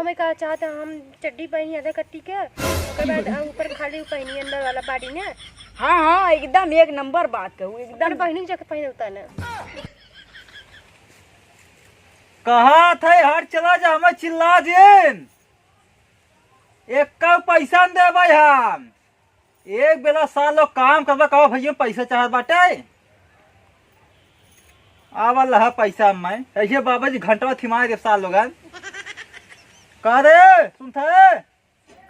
में का चाहता हम चड्डी पहनी आधा कट्टी के ओकर बाद ऊपर खाली पहनी अंदर वाला बाड़ी ने। हाँ हाँ एकदम एक नंबर बात कहूँ एकदम। बहनी जाके पहने होता ना कहा थे हर चला जा हमें चिल्ला जेन एक का पैसा न दे भाई हम एक बेला साल लोग काम करवा कहो भैया पैसा चाहत बाटे आवा लहा पैसा मैं ऐसे बाबा जी घंटा थिमाए दे साल लोगन कह रे सुन थे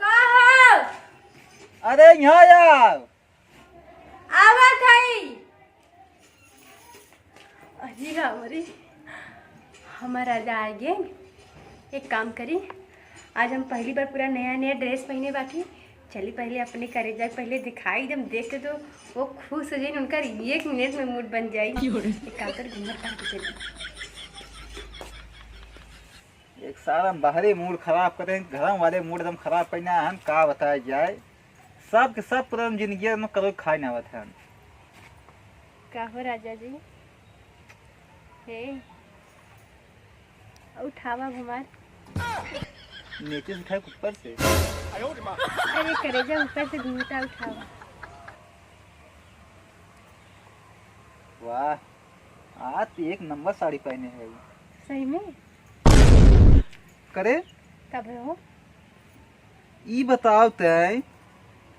कहा अरे यहाँ यार आवत है। अजी हमारी हमारा राजा आएंगे। एक काम करी आज हम पहली बार पूरा नया नया ड्रेस पहने बाकी चली पहले अपने करेजा पहले दिखाई जब देख के तो वो खुश हो जाए उनका 1 मिनट में मूड बन जाए। एक काम कर घूमर काट के चली एक सारा बाहरी मूड खराब करें घर वाले मूड एकदम खराब करना हम का बताया जाए सब के सब पूरा जिंदगी में करो खाए ना आवत है। का हो राजा जी हे उठावा घुमार नीचे से खाए ऊपर से अरे करेजा ऊपर से घूमता उठावा। वाह आज तो एक नंबर साड़ी पहने है सही में करे कब हो ई बताओ तय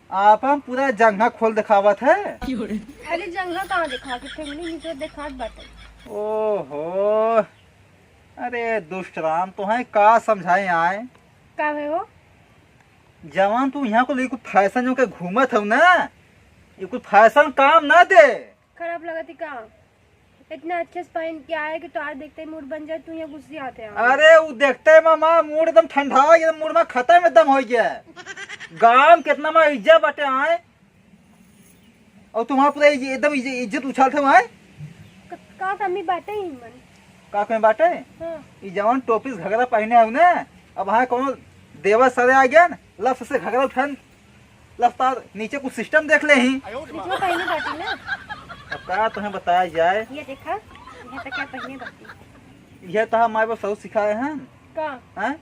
आप हम पूरा जंघा खोल दिखावत है। अरे जंगल कहाँ दिखा के फैमिली नीचे दिखा बाटे। ओहो अरे दुष्ट राम तो है का समझाए आए का हो जवान तू यहाँ को लेकर फैशन जो के घूमत हो ना ये कुछ फैशन काम ना दे खराब लगती का इतना अच्छे से पहन के आए कि तार देखते ही मूड बन जाए तू यहाँ गुस्से आते हैं। अरे वो देखते मामा मूड एकदम ठंडा एकदम मूड में खत्म एकदम हो गया गांव कितना में इज्जत बटे आए और तुम्हारा पूरा एकदम इज्जत उछाल थे वहाँ का कमी बाटे ही मन का कहीं बाटे हाँ। ये जवान टोपी से घगरा पहने हो ना अब वहाँ कोनो देवा सरे आ गया न लफ से घगरा उठान लफ्तार नीचे कुछ सिस्टम देख ले ही इसमें पहने बाटी ना अब का तुम्हें बताया जाए ये देखा ये तो क्या पहने बाटी यह तो हमारे पास सब सिखाए हैं का हैं?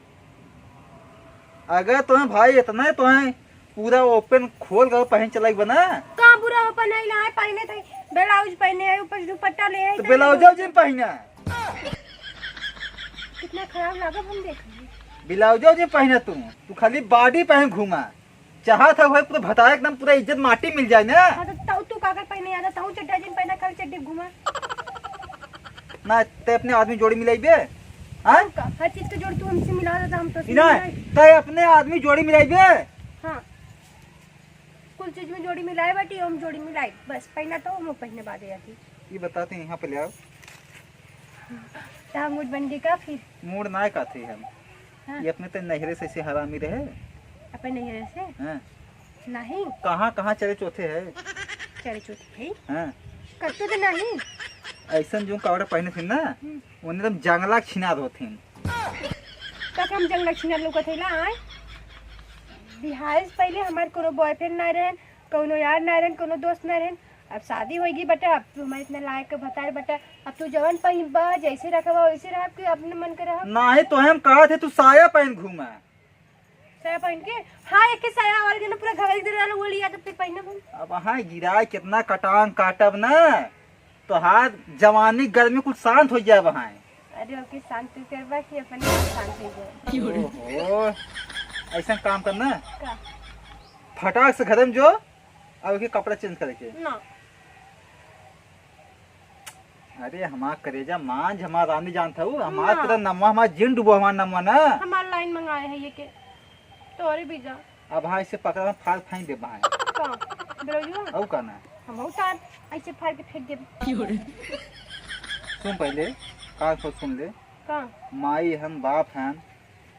अगर तुम्हें भाई इतना तुम्हें पूरा ओपन खोल कर पहन चलाई बना का बुरा ओपन नहीं लाए पहने थे ब्लाउज पहने है ऊपर दुपट्टा ले है तो ब्लाउज जी पहना कितना खराब लगा हम देख ब्लाउज जी पहना तू खाली बॉडी पहन घूमा चाहा था भाई पूरा भताए एकदम पूरा इज्जत माटी मिल जाए ना हाँ तो तू काकर पहने आता तू चड्डा जिन पहना कल चड्डी घुमा ना ते अपने आदमी जोड़ी मिलाई बे हाँ हर चीज का जोड़ तू हमसे मिला देता हम तो ना ते अपने आदमी जोड़ी मिलाई बे हाँ कुल चीज में जोड़ी मिलाए बाटी हम जोड़ी मिलाई बस पहना तो हम पहने बाद जाती ये बताते हैं यहाँ पे ले आओ ता मूड बन गई का फिर मूड ना का थे हम हाँ। ये अपने ते नहरे से हरामी रहे अपन नहीं से हैं नहीं कहाँ कहाँ चले चौथे है चले चुकी है हैं करते तो नहीं ऐसा जो कपड़ा पहने थे ना उन्हें एकदम जंगला छिना दो थे तक हम जंग लक्षण लोग थे ला आए बिहार से पहले हमारे कोनो बॉयफ्रेंड ना रहन कोनो यार ना रहन कोनो दोस्त ना रहन अब शादी होगी बेटा अब तू हमारे इतना लायक बता रहे बेटा अब तू जवान पहन बा जैसे रखा वैसे रह कि अपने मन कर रहा ना ही तो हम कहा थे तू साया पहन घूमा साया पहन के हाँ एक साया और जन पूरा घगरी दे रहा वो लिया तो फिर पहने हम अब वहाँ गिराए कितना कटान काटब ना तो हाथ जवानी गर्मी कुछ शांत हो जाए वहाँ अरे ओके शांति करवा कि अपन शांत हो जाए ओहो ऐसा काम करना का फटाक से घर में जो अब के कपड़ा चेंज करके ना अरे हमारा करेजा मांझ हमारा रानी जानता हूँ हमारा पूरा नमवा हमारा जिन डूबो हमारा नमवा ना हमारा लाइन मंगाए है ये के तोरे भी जा अब हाँ इसे पकड़ा फाड़ फाइन दे वहाँ का ब्रोजो अब कहना हम उतार ऐसे फाड़ के फेंक दे सुन पहले कान खोल सुन ले का माई हम बाप हैं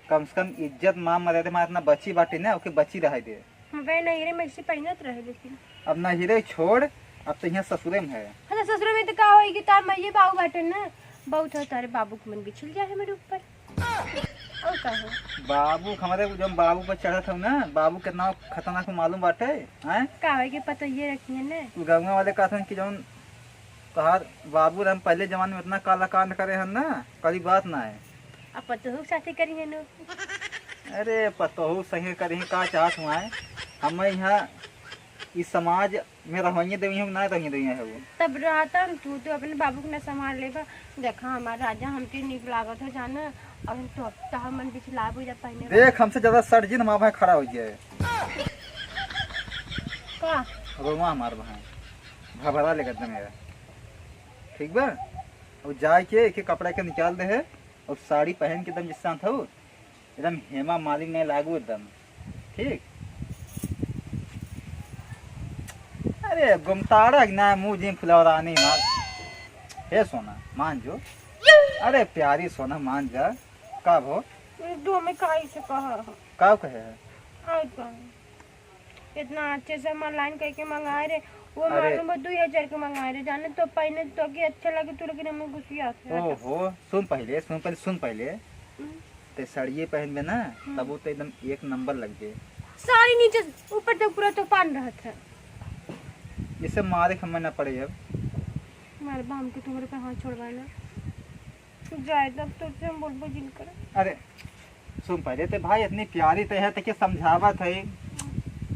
कम से कम इज्जत माँ मर्यादा हमारा इतना बच्ची बाटी ना ओके बच्ची रह दे हम वे नहीं रे मैं इसे पहनत रहे लेकिन अब ना हीरे छोड़ अब तो यहाँ ससुरे में है हाँ तो ससुर में तो का होगी तार मैं ये बाबू बैठे ना बहुत हो तारे बाबू के मन भी छिल जाए मेरे ऊपर और का हो बाबू हमारे जब बाबू पर चढ़ा था ना बाबू कितना खतरनाक मालूम बाटे हैं का होगी पता ये रखी है ना तू गाँव वाले कहते हैं कि जब तोहार बाबू हम पहले जमाने में इतना काला कांड करे हैं ना कभी बात ना है अब पता हो साथी करी है नो अरे पतोहू संगे करही का चाहत हुआ है हम यहाँ इस समाज में रहिए देवी हम ना रहिए देवी है वो। तब रहता न तू तो अपने बाबू के न संभाल लेबा। देखा हमारा राजा हमके निक लागत हो जाना और तो तहार मन बिचला हो जा पहने देख हमसे ज्यादा सर जी हमारा भाई खड़ा हो जाए का रोमा हमार भाई भभरा लेकर दे मेरा ठीक बा। और जाए के एक कपड़ा के निकाल दे है और साड़ी पहन के एकदम जिस था एकदम हेमा मालिक नहीं लागू एकदम ठीक। अरे गुमताड़ा ना मुँह जिम फुलौरानी मार हे सोना मान जो। अरे प्यारी सोना मान जा कब हो दो में काई से कहा कब कहे है आई का इतना अच्छे से हम ऑनलाइन करके मंगाए रे वो अरे। मालूम है 2000 के मंगाए रे जाने तो पहने तो के अच्छा लगे तो लेकिन हमें गुस्सा आता है। ओहो सुन पहले ते सड़िए पहन में ना तब वो तो एकदम एक नंबर लग गए। साड़ी नीचे ऊपर तक पूरा तो पान रहा था। इसे मारे हमें ना पड़े अब हमारे बाम के तुम्हारे पे हाथ छोड़वाना जाए तब तो से हम बोल जिन कर। अरे सुन पहले ते भाई इतनी प्यारी ते है ते के समझावत है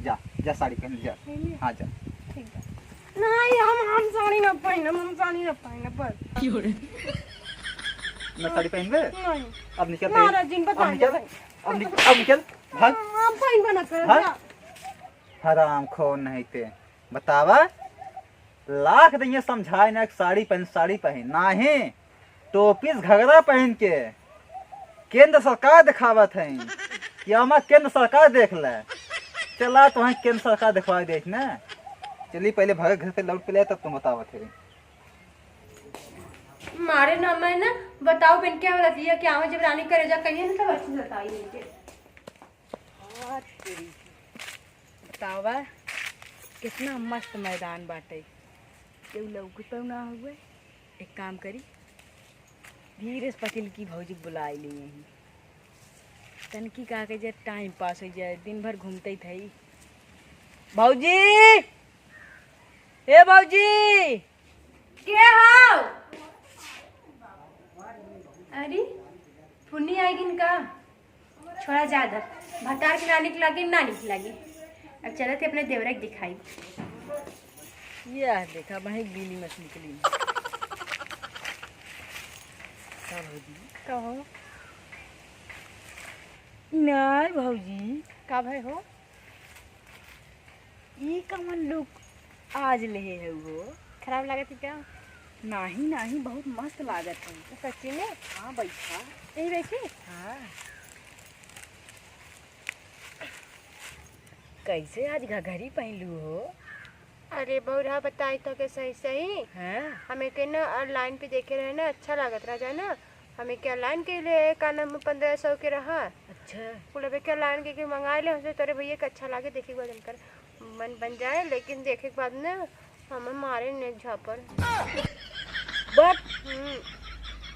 जा जा साड़ी पहन जा हाँ जा ठीक है नहीं हम साड़ी ना पहने हम साड़ी ना पहने पर मैं साड़ी पहन ले नहीं अब निकल मारा जिन अब बता निकल अब निकल भाग हम पहन बना कर हाँ? जा। हराम खो नहीं ते बतावा लाख दिए समझाए ना साड़ी पहन नाही टोपी घगरा पहन के केंद्र सरकार दिखावत है कि हमारा केंद्र सरकार देख ले चला तो केंद्र सरकार दिखवा देख ना चलिए पहले भागे घर से लौट के ले तब तुम बतावत है। मारे ना मैं ना बताओ बिन क्या बताती है क्या जब रानी करे जा कहिए ना सब अच्छी बताई मुझे। बतावा कितना मस्त मैदान बाटे केहू लौकत ना हुए। एक काम करी धीरे से पतिल की भौजी बुलाई ली यहीं तनकी का के जे टाइम पास हो जाए दिन भर घूमते ही थई। भौजी ए भौजी क्या हो अरे पुन्नी आएगी इनका छोड़ा ज्यादा भटार के नानी की लगी ना निकलेगी। अब चले थे अपने देवरक दिखाई यह देखा वही गीली मछली निकली कहो नहीं भौजी का भाई हो ई कमन लुक आज ले है वो खराब लगा थी क्या नहीं बहुत मस्त लागत है। सच्ची में हाँ बैठा यही बैठी हाँ कैसे आज घघरी पहनलू हो। अरे बहुरा बताई तो के सही सही हाँ हमें के ना ऑनलाइन पे देखे रहे ना अच्छा लागत रहा जाए ना हमें क्या ऑनलाइन के लिए का नाम 1500 के रहा अच्छा बोले क्या ऑनलाइन के मंगाए ले हमसे तोरे भैया का अच्छा लागे देखे के बाद कर मन बन जाए लेकिन देखे के बाद ना हमें मारे ने झापर बट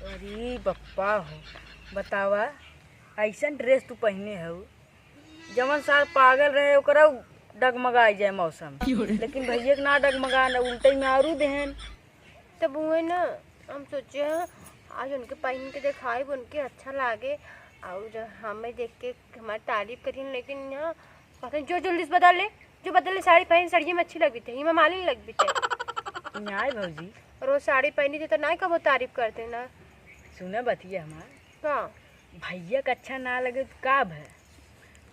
अरे बप्पा हो बतावा ऐसन ड्रेस तू पहने हो जवन सार पागल रहे ओकरा डगमगाई जाए मौसम लेकिन भैया के ना डगमगा ना उल्टे में आरू देहन। तब वो ना हम सोचे आज उनके पहन के दिखाए उनके अच्छा लागे और हमें देख के हमारी तारीफ करी लेकिन यहाँ पता जो जल्दी से बदल ले जो बदल ले साड़ी पहन साड़ी में अच्छी लगी थी हिमा मालिन लग भी थे न्याय भौजी और वो साड़ी पहनी थी तो ना कब वो तारीफ करते ना सुना बतिया हमार का भैया का अच्छा ना लगे तो का है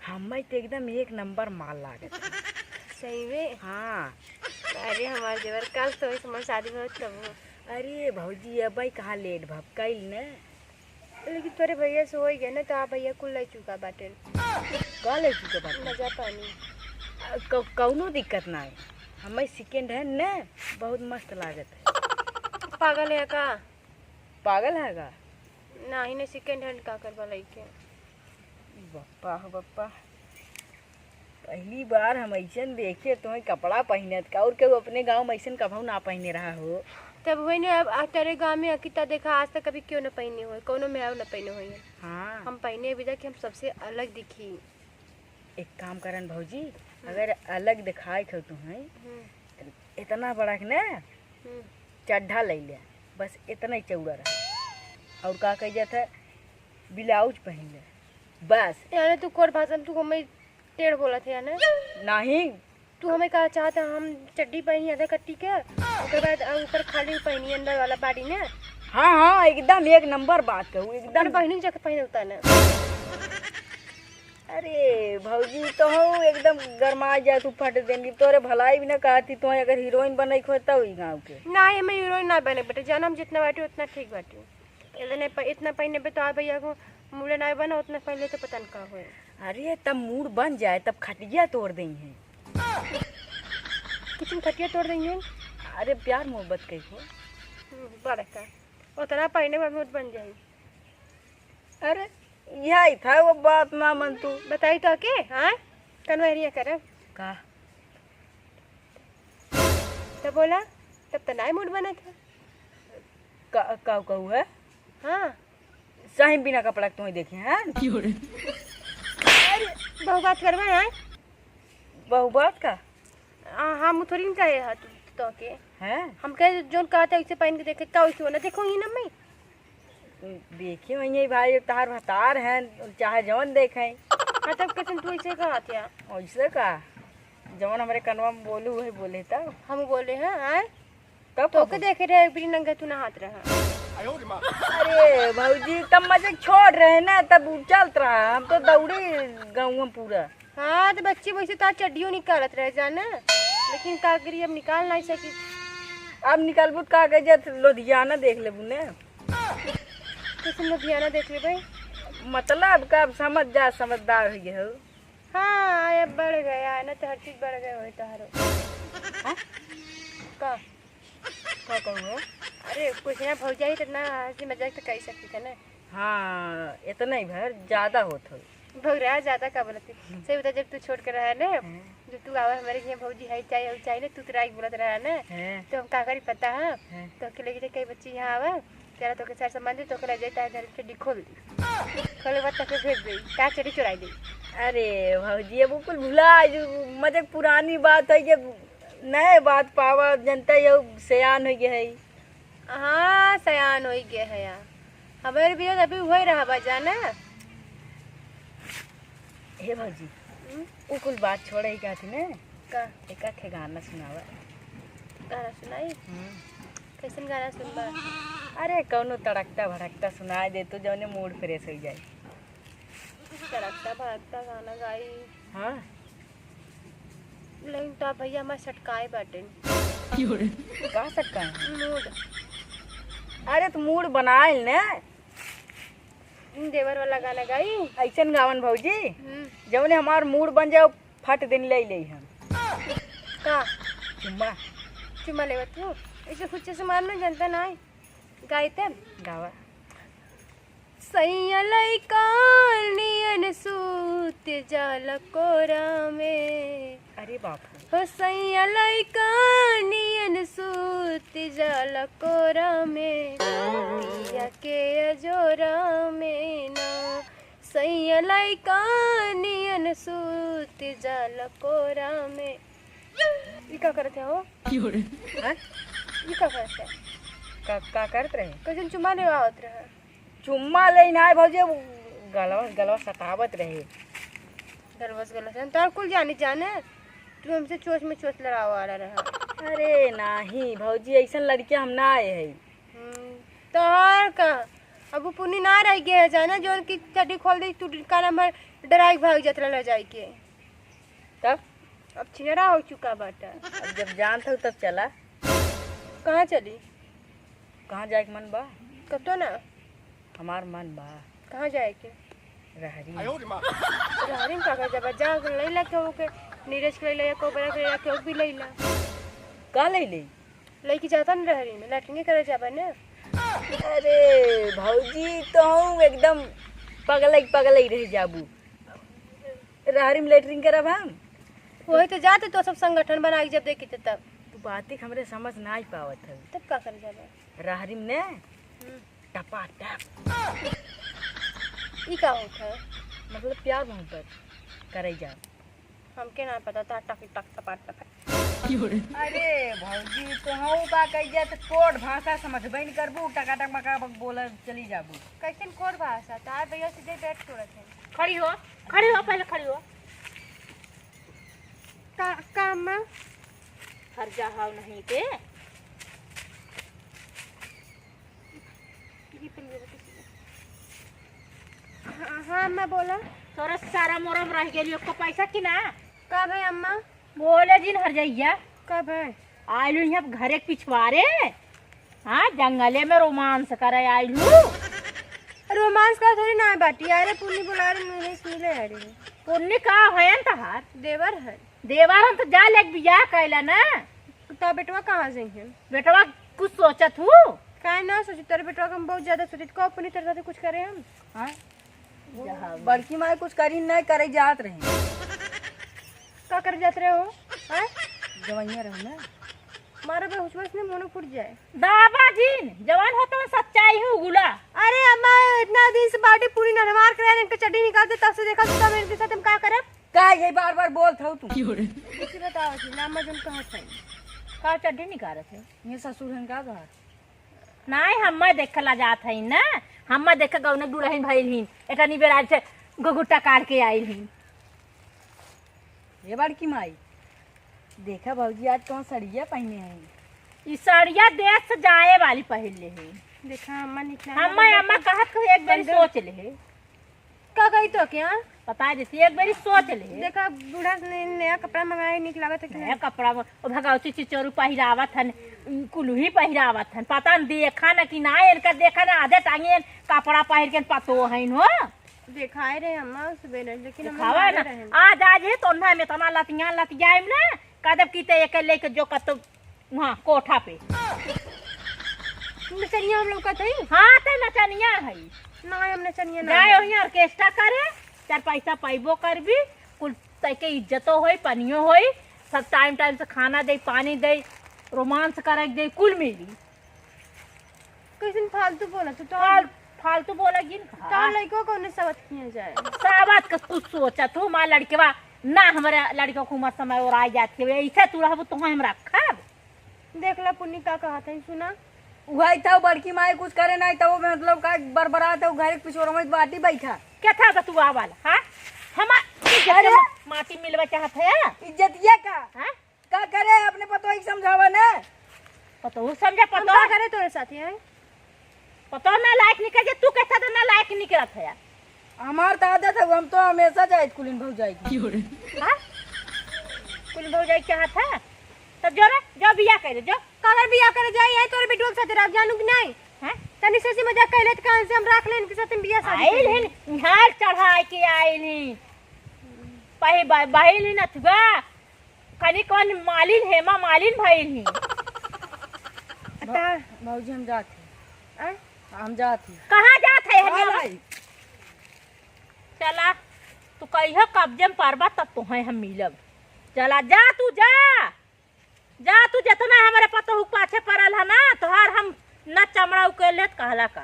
हमें तो एकदम एक नंबर माल लागत है। सही में हाँ अरे हमारे देवर कल तो इस हमारी शादी में तब अरे भौजी अब कहाँ लेट भपकाइल न लेकिन तोरे भैया से हो गया ना तो आप भैया कुल ले चुका बाटे का ले चुके बात मजा पानी कौनो दिक्कत ना है हमें सेकेंड हैंड न बहुत मस्त लागत है। पागल है का पागल है का ना ही ने सेकेंड हैंड का करवा लइके बप्पा हो बप्पा पहली बार हम ऐसन देखे तुम्हें कपड़ा पहनत का और केहू अपने गांव में ऐसन कभू ना पहने रहा हो। तब वही ना अब तेरे गाँव में अकिता देखा आज तक कभी क्यों न पहने हुए कोनो में न पहने हुए हैं हाँ हम पहने अभी तक हम सबसे अलग दिखी। एक काम करन भौजी अगर अलग दिखाए खो तुम्हें इतना बड़ा के ना चड्ढा ले लिया बस इतना ही चौड़ा रहा और का कह जाता ब्लाउज पहन ले बस। यानी तू कोट भाषा में तू हमें टेढ़ बोला थे यानी नहीं तू हमें कहा चाहता हम चड्डी पहनी आधा कट्टी के उसके बाद ऊपर खाली पहनी अंदर वाला बाड़ी ने। हाँ हाँ एकदम एक नंबर बात कहूँ एकदम एकदम। पहनी जगह पहने होता ना। अरे भौजी तो हो एकदम गरमा जा तू फट देंगी तोरे भलाई भी ना कहती तो अगर हीरोइन बने खोता हुई गाँव के। ना हमें हीरोइन ना बने बेटे जान हम जितना बाटी उतना ठीक बाटी इतना पहने पे तो आप भैया को मुड़े ना बना उतना पहले तो पता नहीं का हुए। अरे तब मूड बन जाए तब खटिया तोड़ देंगे। किचन खटिया तोड़ देंगे। अरे प्यार मोहब्बत कही हो। बड़ा का उतना पहने में मूड बन जाए। अरे यही था वो बात ना मन तू बताई तो के हाँ कन्वरिया कर का तो बोला तब तो ना मूड बना था। कहू है हाँ सही बिना कपड़ा के तुम्हें देखे हैं। बहु बात करवा है बहु बात का हम थोड़ी ना कहे हा तो के है हम कहे जोन कहते वैसे पहन के देखे का वैसे होना देखो ही ना मैं देखी वही भाई तार भतार है चाहे जवन देखे। हाँ तब कैसे तू ऐसे कहा था ऐसे का जवन हमारे कनवा में बोलू है बोले तब हम बोले हैं आए तब तो के देखे रहे बिरी नंगा तू ना हाथ रहा। अरे भौजी तब मजे छोड़ रहे ना तब चलत रहा हम तो दौड़े गाँव में पूरा। हाँ तो बच्चे वैसे तार चड्डियों निकालत रहे जाना लेकिन का करी अब निकाल नहीं सकी। अब निकलबू का गजत लुधियाना देख लेबू ने कैसे लुधियाना देख ले भाई मतलब का अब समझ जा समझदार हो गए हो। हाँ अब बढ़ गया है ना तो हर चीज बढ़ गए हो तारो का कहूँ अरे कुछ ना भौजाई तो ना हंसी मजाक तो कर सकती था ना। हाँ इतना ही भर ज्यादा होत हो भग रहा ज्यादा का बोलती सही बता जब तू छोड़ कर रहा है ना जब तू आवा हमारे यहाँ भौजी है चाहिए ना तू तो राई बोलत रहा ना तो हम का करी पता है तो के लेके कई बच्चे यहाँ आवा तेरा तो के सार सामान दे तो के ले जाता है घर चड्डी खोल दी खोले बाद तक भेज दे का चड्डी चुराई दे। अरे भौजी अब बिल्कुल भुला मजे पुरानी बात है जब नए बात पावा जनता ये सयान हो गया है। हाँ सयान हो गया है यार हमारे भी अभी हो रहा बाजा ना। हे भौजी वो कुल बात छोड़े ही कहती ने का एक आखे गाना सुनावा। गाना सुनाई कैसन गाना सुनबा। अरे कौनो तड़कता भड़कता सुनाई दे तो जौने मूड फ्रेश हो जाए। तड़कता भड़कता गाना गाई हाँ लेकिन तो भैया हमारे सटकाए बाटे का सकता है मूड अरे तो मूड बनाए ने देवर वाला गाना गाई ऐसन गावन भौजी जौने हमार मूड बन जाओ फट दिन ले हम का चुम्मा चुमा लेवा तू ऐसे कुछ सामान में जनता ना गायते गावा। सैया लइका नियन सूत जाल कोरा में अरे बाप हो सैया लइका नियन सूत जाल कोरा में पिया के अजोरा में ना सैया लइका नियन सूत जाल कोरा में। ये का करते हो हाँ? ये का करते का करत रहे कैसे चुमा ले आवत रहा चुम्मा ले ना भौजी गलवा गलवा सतावत रहे गलवस गलस तार कुल जाने जाने तू हमसे चोच में चोच लड़ावा वाला रहा। अरे नहीं भौजी ऐसा लड़कियां हम ना आए है। तोहर का अब वो पुनी ना रह गया है जाना जो की चड्डी खोल दी तू का नंबर डराई भाग जात रहा जाए के तब अब छिनरा हो चुका बाटा। अब जब जान था तब चला कहाँ चली कहाँ जाए के मन बा कब तो ना हमार मन बा कहाँ जाए के रहरी रहरिन का जब जा ले ला के ओके नीरज के ले को बड़ा के के भी ले ला का ले ले लड़की जाता न रहरिन में लैट्रिन करे जाबा ना। अरे भौजी तो हूँ एकदम पगल रह जाबू रहरी में लेटरिंग करब हम वही तो जाते तो सब संगठन बना के जब देखी तब तू बात हमरे समझ ना ही पावत है। तब का करे जाबा रहरी में ने टपा टप ई का होता है मतलब प्यार मोहब्बत करे जा हमके ना पता था टक टक टपाट टप। अरे भौजी तो हूँ का कही जाए तो कोड भाषा समझबे नहीं करबू टकाटक मका बोल चली जाबू कैसे कोड भाषा तार भैया सीधे बैठ छोड़त है खड़ी हो पहले खड़ी हो। का अम्मा? हर जा हाव नहीं के हाँ अम्मा बोला। तोरा सारा मोरम रह गेली को पैसा की ना कब है अम्मा? बोले जिन हर जाइया कब है? आयलू यहाँ घरे के पिछवाड़े। हाँ जंगले में रोमांस करे आयलू। रोमांस का थोड़ी ना बाटी अरे पुन्नी बुला रहे नहीं मिले अरे पुण्य का है न तहार देवर है। देवार हम तो जा लेक बियाह कैला ना। तो बेटवा कहाँ से है? बेटवा कुछ सोचत हूँ काहे ना सोची तेरे बेटवा को हम बहुत ज्यादा सोचित को अपनी तरफ से कुछ करे हम। हाँ बड़की माई कुछ करी नहीं करे जात रहे का कर जाते रहे हो? हैं जवैया रहे ना मारा बे हुचबस ने मोनो फूट जाए। दाबा जीन जवान हो तो सच्चाई हूँ गुला। अरे अम्मा इतना दिन से बाटी पूरी नरमार करे इनके चड्डी निकालते तब से देखा तो मेरे साथ हम का करब? का ये बार बार बोलत हो तू इसी बताओ जी नाम मजन कहाँ था? का चड्डी निकालत है ये ससुर हैं का घर नहीं हम्मा देखला जात है ना। हम्मा देख गौने दुल्हन भइल हिन एटा निबेराज से गोगुट्टा काट के आइल हिन। ये बड़की माई देखा भौजी आज कौन सड़िया पहने हैं। ई साड़िया देश से जाए वाली पहन ले है। देखा अम्मा निकला अम्मा कहत को एक बारी सोच ले का गई तो क्या बता देती एक बारी सोच ले। देखा बूढ़ा ने नया कपड़ा मंगाए निक लागत है नया कपड़ा ओ भगवती चिचोरू पहिरावत हन कुलही पहिरावत हन पता न देखा न कि ना इनका देखा ना आधे टांगे कपड़ा पहिर के पतो हइन हो दिखाए रहे अम्मा सवेरे लेकिन खावा ना आज है तो ना में तना लतियाम ना कदब कीते एक लेके जो कतो वहां कोठा पे नचनिया हम लोग का थी। हां ते नचनिया है ना हम नचनिया ना जाए वही ऑर्केस्ट्रा करे चार पैसा पाइबो करबी कुल तके इज्जतो होई पनियो होई सब टाइम से खाना दे पानी दे रोमांस करे दे कुल मिली। कैसे फालतू बोला तू तो फालतू बोलेगी तो लड़कों को ने सबक किया जाए सावत का कुछ सोचा तू मां लड़केवा ना हमारे लड़कों को उम्र समय और आ जाती है ऐसे तू रहबो तो हम रखब। देख ला पुन्नी का कहा था सुना वही था बड़की माई कुछ करे नहीं तो मतलब का बरबरा था घर के पिछोर में बाटी बैठा क्या था तू आवाल हां हम अरे माटी मिलवा चाहत है इज्जतिया का हां का करे अपने पतो ही समझावा ना पतो समझे हम पतो का करे तोरे साथ है पतो ना लायक निकल जे तू कैसा तो ना लायक निकलत है हमार तो आदत है हम तो हमेशा जाए कुलीन भौ जाएगी हां कुल हो जाए चाहत है तब जो रे जो बिया करे जो कागर बिया करे जाई है तोरे बेटवा के साथ रात जानू कि नहीं हैं तनी से मजाक कैले त कान से हम रख लेन के साथ हम बिया शादी आइल हिन हार चढ़ाई के आइल हिन पही बाहिल हिन अथवा कनी कौन मालिन हेमा मालिन भइल हिन भौजी हम जाते हम जाते कहाँ जात है हाँ हमें भाई चला तू कहियो कब्जे में पारबा तब तुहे हम मिलब। चला जा तू जितना हमारे पतो पाछे पड़ल है ना तोहार हम न चमड़ा उकेले कहला का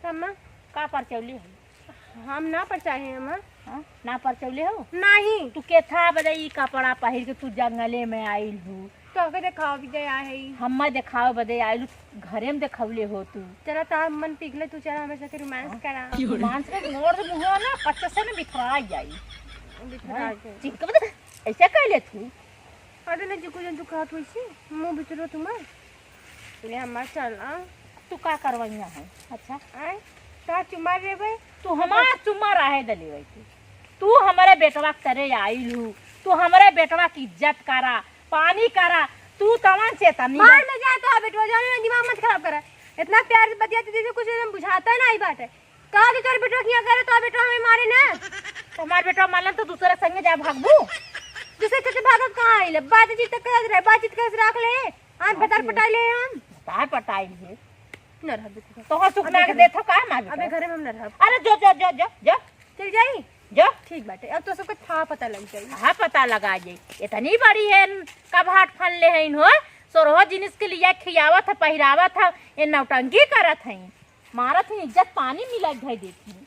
अम्मा का पर चौली है हम ना पर चाहे अम्मा हाँ? ना पर चौली हो नहीं तू के था बदे ई कपड़ा पहिर के तू जंगले में आइल हूँ तो के देखा भी दे आए है हम देखाव बदे आइलू घरे में देखवले हो तू तेरा ता मन पिघले तू चला हमारे साथ रोमांस करा मांस के मोर मुंह ना कच्चे से ना बिखरा जाई बिखरा जाए चिंक बदे ऐसे कहले तू अरे ना जो कुछ कहा तू इसे मुंह बिचरो तुम ले हमार चला तू का करवाइया है अच्छा आए ता चुमा रे भाई तू हमार चुम्मा रहे दली वैसे तू हमारे बेटवा करे आइल हूँ तू हमारे बेटवा की इज्जत करा पानी करा तू तमन से तनी मार में जा तो बेटवा जाने में दिमाग मत खराब करा इतना प्यार से बतियाती थी कुछ एकदम बुझाता है ना आई बात है कहा कि तेरे बेटवा किया करे तो बेटवा हमें मारे ना हमार बेटवा मानन तो दूसरे संगे जा भागबू दूसरे के भागत कहां आइले बातचीत कर रहे बातचीत कर रख ले हम बता पटाई ले हम तार पटाई है न रह तो हो सुखना के देथो का मार अबे घरे में हम न रह अरे जो जो जो जो जो चल जाई जो ठीक बाटे अब तो सबको था पता लग जाई हाँ पता लगा जाई इतनी बड़ी है कब हाथ फन ले है हो सोरहो जिनिस के लिए खियावत है पहिरावत है ये नौटंकी करत है मारत है इज्जत पानी मिला धई देती